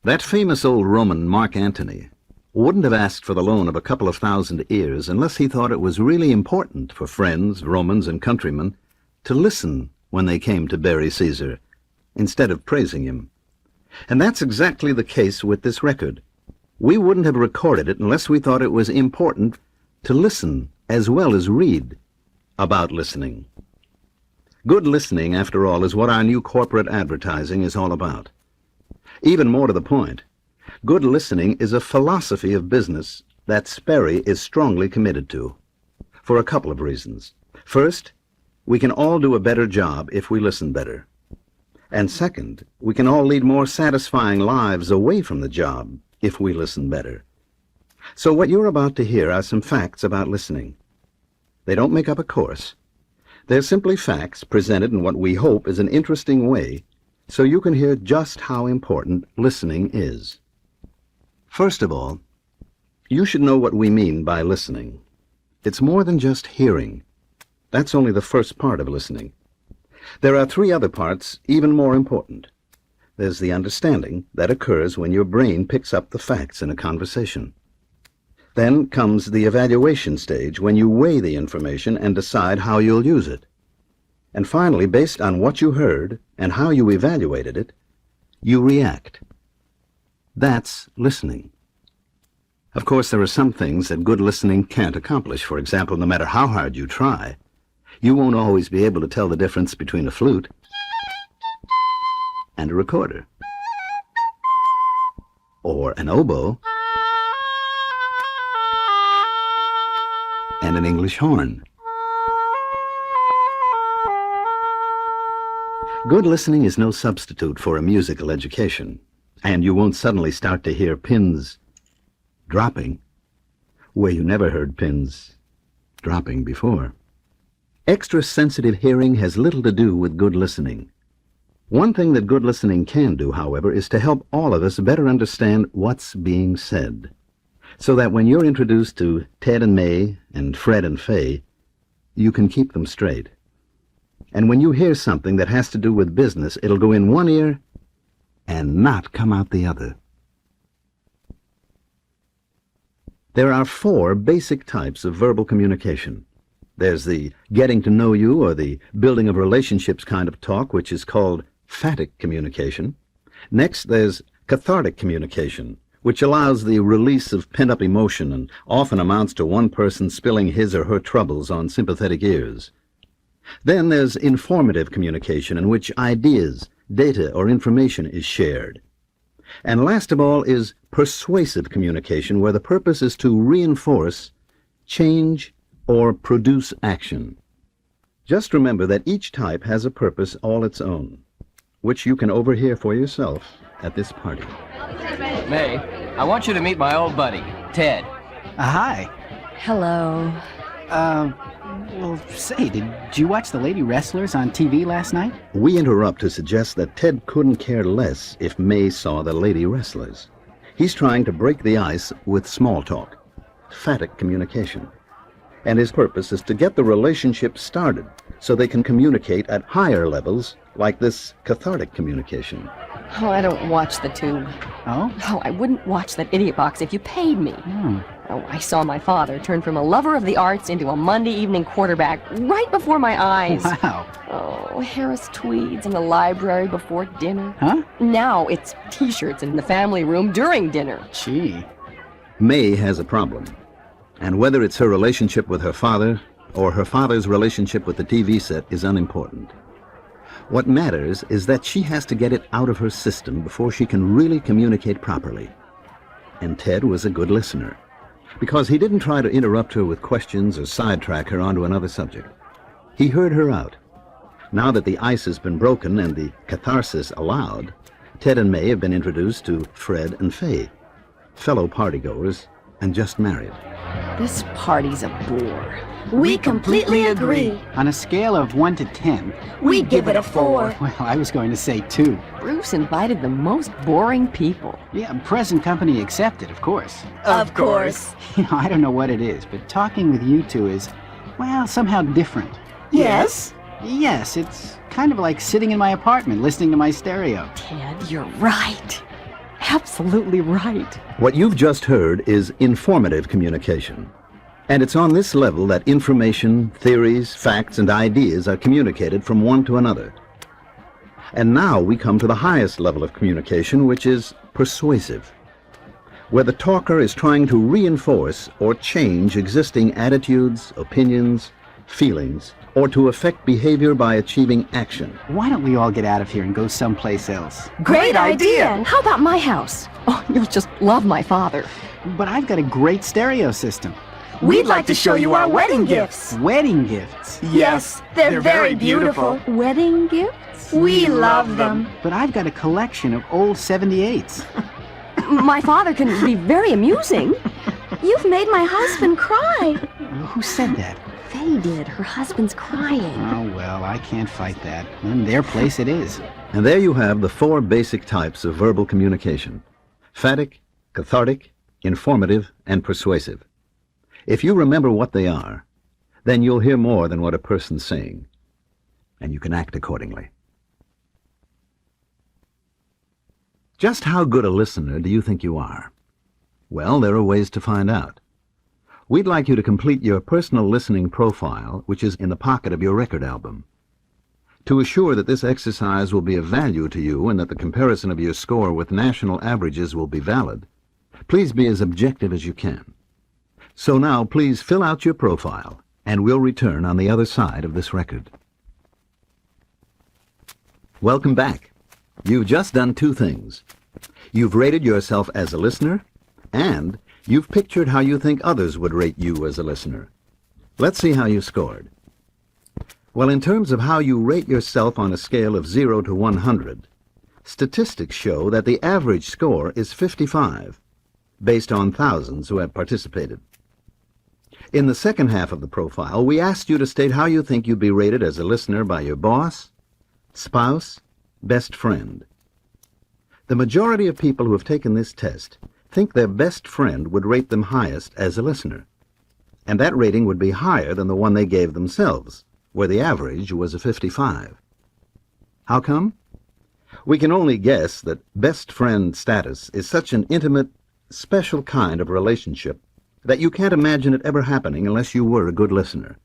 That famous old Roman Mark Antony wouldn't have asked for the loan of a couple of thousand ears unless he thought it was really important for friends, Romans, and countrymen to listen when they came to bury Caesar, instead of praising him. And that's exactly the case with this record. We wouldn't have recorded it unless we thought it was important to listen as well as read about listening. Good listening, after all, is what our new corporate advertising is all about. Even more to the point, good listening is a philosophy of business that Sperry is strongly committed to, for a couple of reasons. First, we can all do a better job if we listen better. And second, we can all lead more satisfying lives away from the job if we listen better. So what you're about to hear are some facts about listening. They don't make up a course. They're simply facts presented in what we hope is an interesting way, so you can hear just how important listening is. First of all, you should know what we mean by listening. It's more than just hearing. That's only the first part of listening. There are three other parts even more important. There's the understanding that occurs when your brain picks up the facts in a conversation. Then comes the evaluation stage, when you weigh the information and decide how you'll use it. And finally, based on what you heard and how you evaluated it, you react. That's listening. Of course, there are some things that good listening can't accomplish. For example, no matter how hard you try, you won't always be able to tell the difference between a flute and a recorder, or an oboe and an English horn. Good listening is no substitute for a musical education, and you won't suddenly start to hear pins dropping where you never heard pins dropping before. Extra sensitive hearing has little to do with good listening. One thing that good listening can do, however, is to help all of us better understand what's being said, so that when you're introduced to Ted and May and Fred and Fay, you can keep them straight. And when you hear something that has to do with business, it'll go in one ear and not come out the other. There are 4 basic types of verbal communication. There's the getting to know you or the building of relationships kind of talk, which is called phatic communication. Next, there's cathartic communication, which allows the release of pent-up emotion and often amounts to one person spilling his or her troubles on sympathetic ears. Then there's informative communication, in which ideas, data, or information is shared. And last of all is persuasive communication, where the purpose is to reinforce, change, or produce action. Just remember that each type has a purpose all its own, which you can overhear for yourself at this party. May, I want you to meet my old buddy, Ted. Hi. Hello. Well, say, did you watch the Lady Wrestlers on TV last night? We interrupt to suggest that Ted couldn't care less if May saw the Lady Wrestlers. He's trying to break the ice with small talk, phatic communication. And his purpose is to get the relationship started so they can communicate at higher levels, like this cathartic communication. Oh, I don't watch the tube. Oh? Oh, I wouldn't watch that idiot box if you paid me. Oh. Oh, I saw my father turn from a lover of the arts into a Monday evening quarterback right before my eyes. Wow. Oh, Harris tweeds in the library before dinner. Huh? Now it's T-shirts in the family room during dinner. Gee. May has a problem. And whether it's her relationship with her father or her father's relationship with the TV set is unimportant. What matters is that she has to get it out of her system before she can really communicate properly. And Ted was a good listener, because he didn't try to interrupt her with questions or sidetrack her onto another subject. He heard her out. Now that the ice has been broken and the catharsis allowed, Ted and May have been introduced to Fred and Fay, fellow partygoers and just married. This party's a bore. We completely agree. On a scale of 1 to 10, We give it a 4. well, I was going to say 2. Bruce invited the most boring people. Yeah, present company accepted, of course. Of course. You know, I don't know what it is, but talking with you two is, well, somehow different. Yes? Yes, it's kind of like sitting in my apartment listening to my stereo. Ted, you're right. absolutely right. What you've just heard is informative communication. And it's on this level that information, theories, facts, and ideas are communicated from one to another. And now we come to the highest level of communication, which is persuasive, where the talker is trying to reinforce or change existing attitudes, opinions, feelings, or to affect behavior by achieving action. Why don't we all get out of here and go someplace else? Great idea. How about my house? Oh, you'll just love my father. But I've got a great stereo system. We'd like to show you our wedding gifts. Wedding gifts. Yes, they're very beautiful. Wedding gifts? We love them. But I've got a collection of old 78s. My father can be very amusing. You've made my husband cry. Who said that? Faye did. Her husband's crying. Oh, well, I can't fight that. In their place it is. And there you have the 4 basic types of verbal communication: emphatic, cathartic, informative, and persuasive. If you remember what they are, then you'll hear more than what a person's saying, and you can act accordingly. Just how good a listener do you think you are? Well, there are ways to find out. We'd like you to complete your personal listening profile, which is in the pocket of your record album. To assure that this exercise will be of value to you and that the comparison of your score with national averages will be valid, please be as objective as you can. So now, please fill out your profile, and we'll return on the other side of this record. Welcome back. You've just done 2 things. You've rated yourself as a listener, and you've pictured how you think others would rate you as a listener. Let's see how you scored. Well, in terms of how you rate yourself on a scale of 0 to 100, statistics show that the average score is 55, based on thousands who have participated. In the second half of the profile, we asked you to state how you think you'd be rated as a listener by your boss, spouse, best friend. The majority of people who have taken this test think their best friend would rate them highest as a listener, and that rating would be higher than the one they gave themselves, where the average was a 55. How come? We can only guess that best friend status is such an intimate, special kind of relationship that you can't imagine it ever happening unless you were a good listener.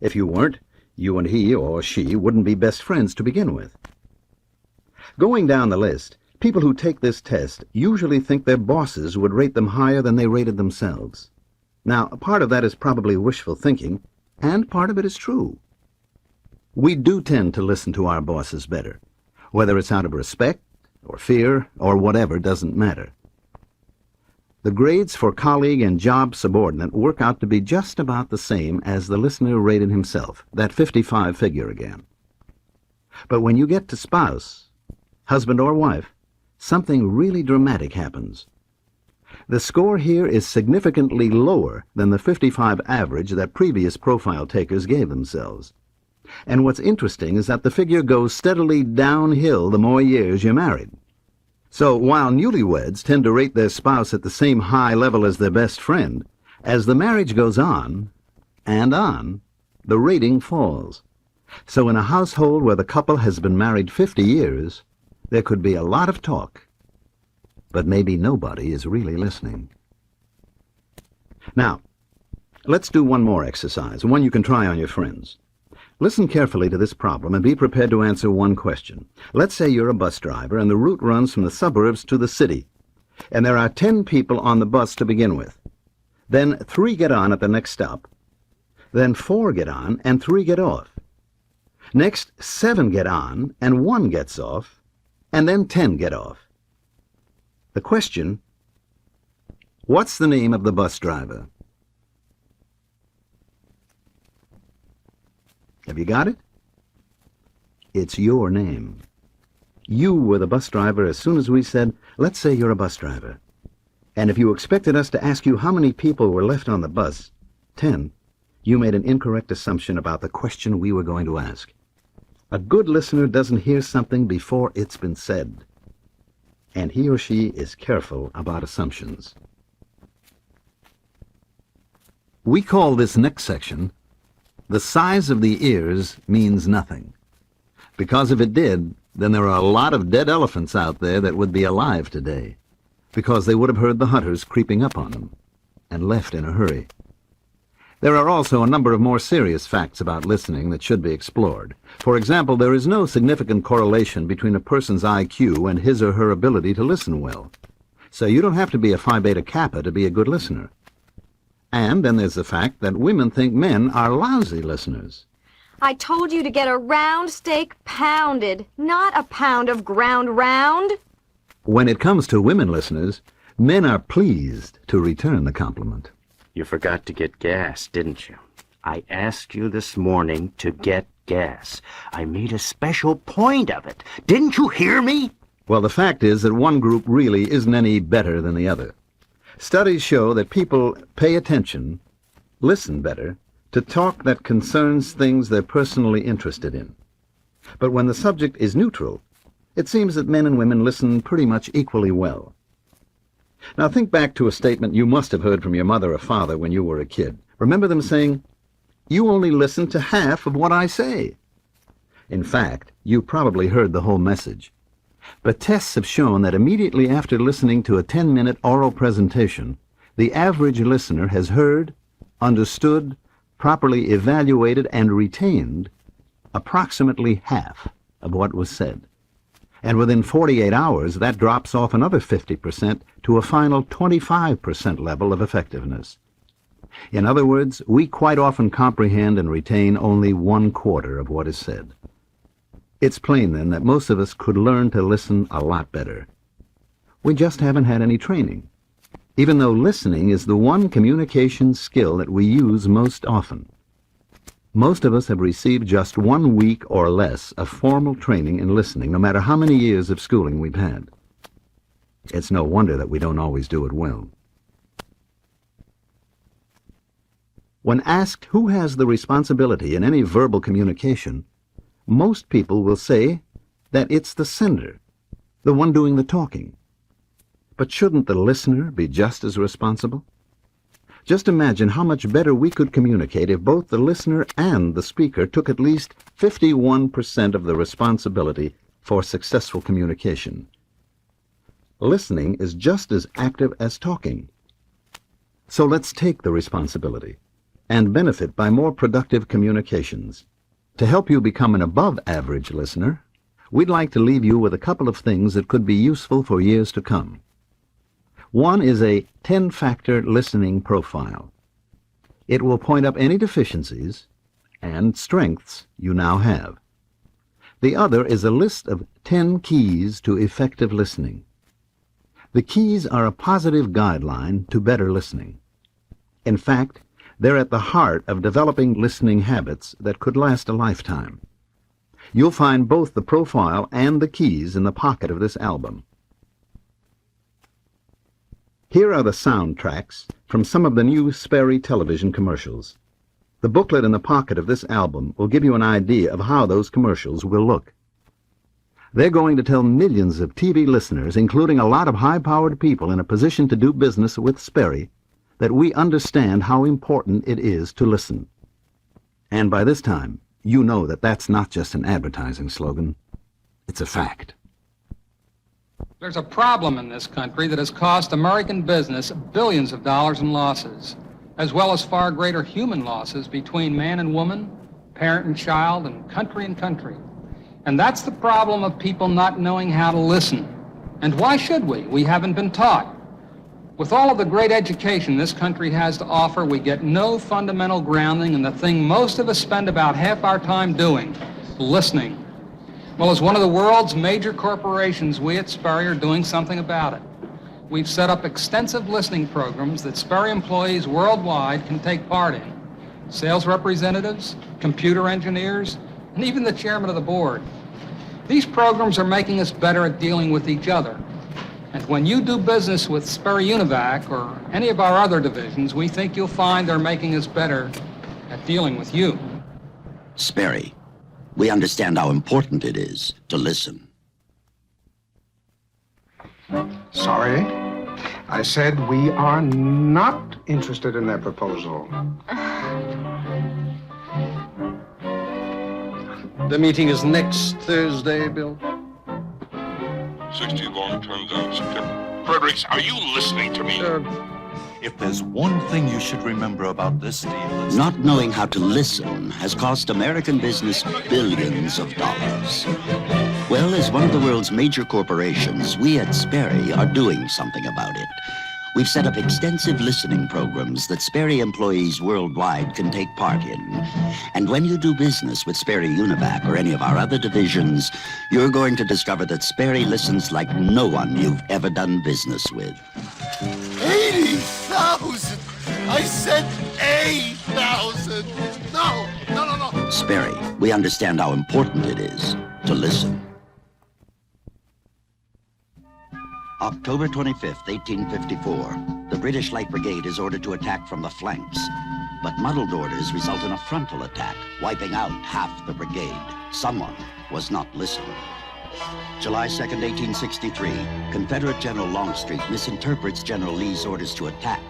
If you weren't, you and he or she wouldn't be best friends to begin with. Going down the list, people who take this test usually think their bosses would rate them higher than they rated themselves. Now, part of that is probably wishful thinking, and part of it is true. We do tend to listen to our bosses better. Whether it's out of respect, or fear, or whatever doesn't matter. The grades for colleague and job subordinate work out to be just about the same as the listener rated himself, that 55 figure again. But when you get to spouse, husband or wife, something really dramatic happens. The score here is significantly lower than the 55 average that previous profile takers gave themselves. And what's interesting is that the figure goes steadily downhill the more years you're married. So while newlyweds tend to rate their spouse at the same high level as their best friend, as the marriage goes on, and on, the rating falls. So in a household where the couple has been married 50 years, there could be a lot of talk, but maybe nobody is really listening. Now, let's do one more exercise, one you can try on your friends. Listen carefully to this problem and be prepared to answer one question. Let's say you're a bus driver and the route runs from the suburbs to the city, and there are 10 people on the bus to begin with. Then 3 get on at the next stop. Then 4 get on and 3 get off. Next, 7 get on and 1 gets off, and then 10 get off. The question: what's the name of the bus driver? Have you got it? It's your name. You were the bus driver as soon as we said, let's say you're a bus driver. And if you expected us to ask you how many people were left on the bus, 10, you made an incorrect assumption about the question we were going to ask. A good listener doesn't hear something before it's been said, and he or she is careful about assumptions. We call this next section, "The size of the ears means nothing," because if it did, then there are a lot of dead elephants out there that would be alive today, because they would have heard the hunters creeping up on them and left in a hurry. There are also a number of more serious facts about listening that should be explored. For example, there is no significant correlation between a person's IQ and his or her ability to listen well. So you don't have to be a Phi Beta Kappa to be a good listener. And then there's the fact that women think men are lousy listeners. I told you to get a round steak pounded, not a pound of ground round. When it comes to women listeners, men are pleased to return the compliment. You forgot to get gas, didn't you? I asked you this morning to get gas. I made a special point of it. Didn't you hear me? Well, the fact is that one group really isn't any better than the other. Studies show that people pay attention, listen better, to talk that concerns things they're personally interested in. But when the subject is neutral, it seems that men and women listen pretty much equally well. Now think back to a statement you must have heard from your mother or father when you were a kid. Remember them saying, "You only listen to half of what I say." In fact, you probably heard the whole message. But tests have shown that immediately after listening to a 10-minute oral presentation, the average listener has heard, understood, properly evaluated, and retained approximately half of what was said. And within 48 hours, that drops off another 50% to a final 25% level of effectiveness. In other words, we quite often comprehend and retain only 1/4 of what is said. It's plain, then, that most of us could learn to listen a lot better. We just haven't had any training, even though listening is the one communication skill that we use most often. Most of us have received just 1 week or less of formal training in listening, no matter how many years of schooling we've had. It's no wonder that we don't always do it well. When asked who has the responsibility in any verbal communication, most people will say that it's the sender, the one doing the talking. But shouldn't the listener be just as responsible? Just imagine how much better we could communicate if both the listener and the speaker took at least 51% of the responsibility for successful communication. Listening is just as active as talking. So let's take the responsibility and benefit by more productive communications. To help you become an above-average listener, we'd like to leave you with a couple of things that could be useful for years to come. One is a 10-factor listening profile. It will point up any deficiencies and strengths you now have. The other is a list of 10 keys to effective listening. The keys are a positive guideline to better listening. In fact, they're at the heart of developing listening habits that could last a lifetime. You'll find both the profile and the keys in the pocket of this album. Here are the soundtracks from some of the new Sperry television commercials. The booklet in the pocket of this album will give you an idea of how those commercials will look. They're going to tell millions of TV listeners, including a lot of high-powered people in a position to do business with Sperry, that we understand how important it is to listen. And by this time, you know that that's not just an advertising slogan. It's a fact. There's a problem in this country that has cost American business billions of dollars in losses, as well as far greater human losses between man and woman, parent and child, and country. And that's the problem of people not knowing how to listen. And why should we? We haven't been taught. With all of the great education this country has to offer, we get no fundamental grounding in the thing most of us spend about half our time doing, listening. Well, as one of the world's major corporations, we at Sperry are doing something about it. We've set up extensive listening programs that Sperry employees worldwide can take part in. Sales representatives, computer engineers, and even the chairman of the board. These programs are making us better at dealing with each other. And when you do business with Sperry Univac or any of our other divisions, we think you'll find they're making us better at dealing with you. Sperry, we understand how important it is to listen. Sorry. I said we are not interested in that proposal. The meeting is next Thursday, Bill. 60 long-term guns. Fredericks, are you listening to me? If there's one thing you should remember about this deal, it's Not knowing how to listen has cost American business billions of dollars. Well, as one of the world's major corporations, we at Sperry are doing something about it. We've set up extensive listening programs that Sperry employees worldwide can take part in. And when you do business with Sperry Univac or any of our other divisions, you're going to discover that Sperry listens like no one you've ever done business with. 80,000! I said 8,000! No! Sperry, we understand how important it is to listen. October 25th, 1854, the British Light Brigade is ordered to attack from the flanks. But muddled orders result in a frontal attack, wiping out half the brigade. Someone was not listening. July 2nd, 1863, Confederate General Longstreet misinterprets General Lee's orders to attack,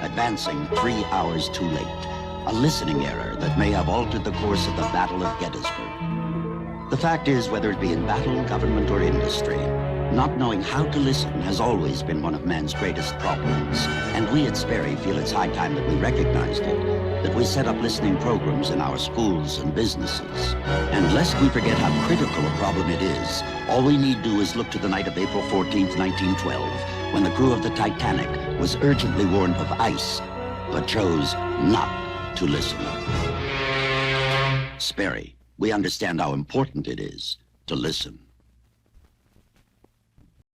advancing 3 hours too late. A listening error that may have altered the course of the Battle of Gettysburg. The fact is, whether it be in battle, government, or industry, not knowing how to listen has always been one of man's greatest problems. And we at Sperry feel it's high time that we recognized it, that we set up listening programs in our schools and businesses. And lest we forget how critical a problem it is, all we need do is look to the night of April 14th, 1912, when the crew of the Titanic was urgently warned of ice, but chose not to listen. Sperry, we understand how important it is to listen.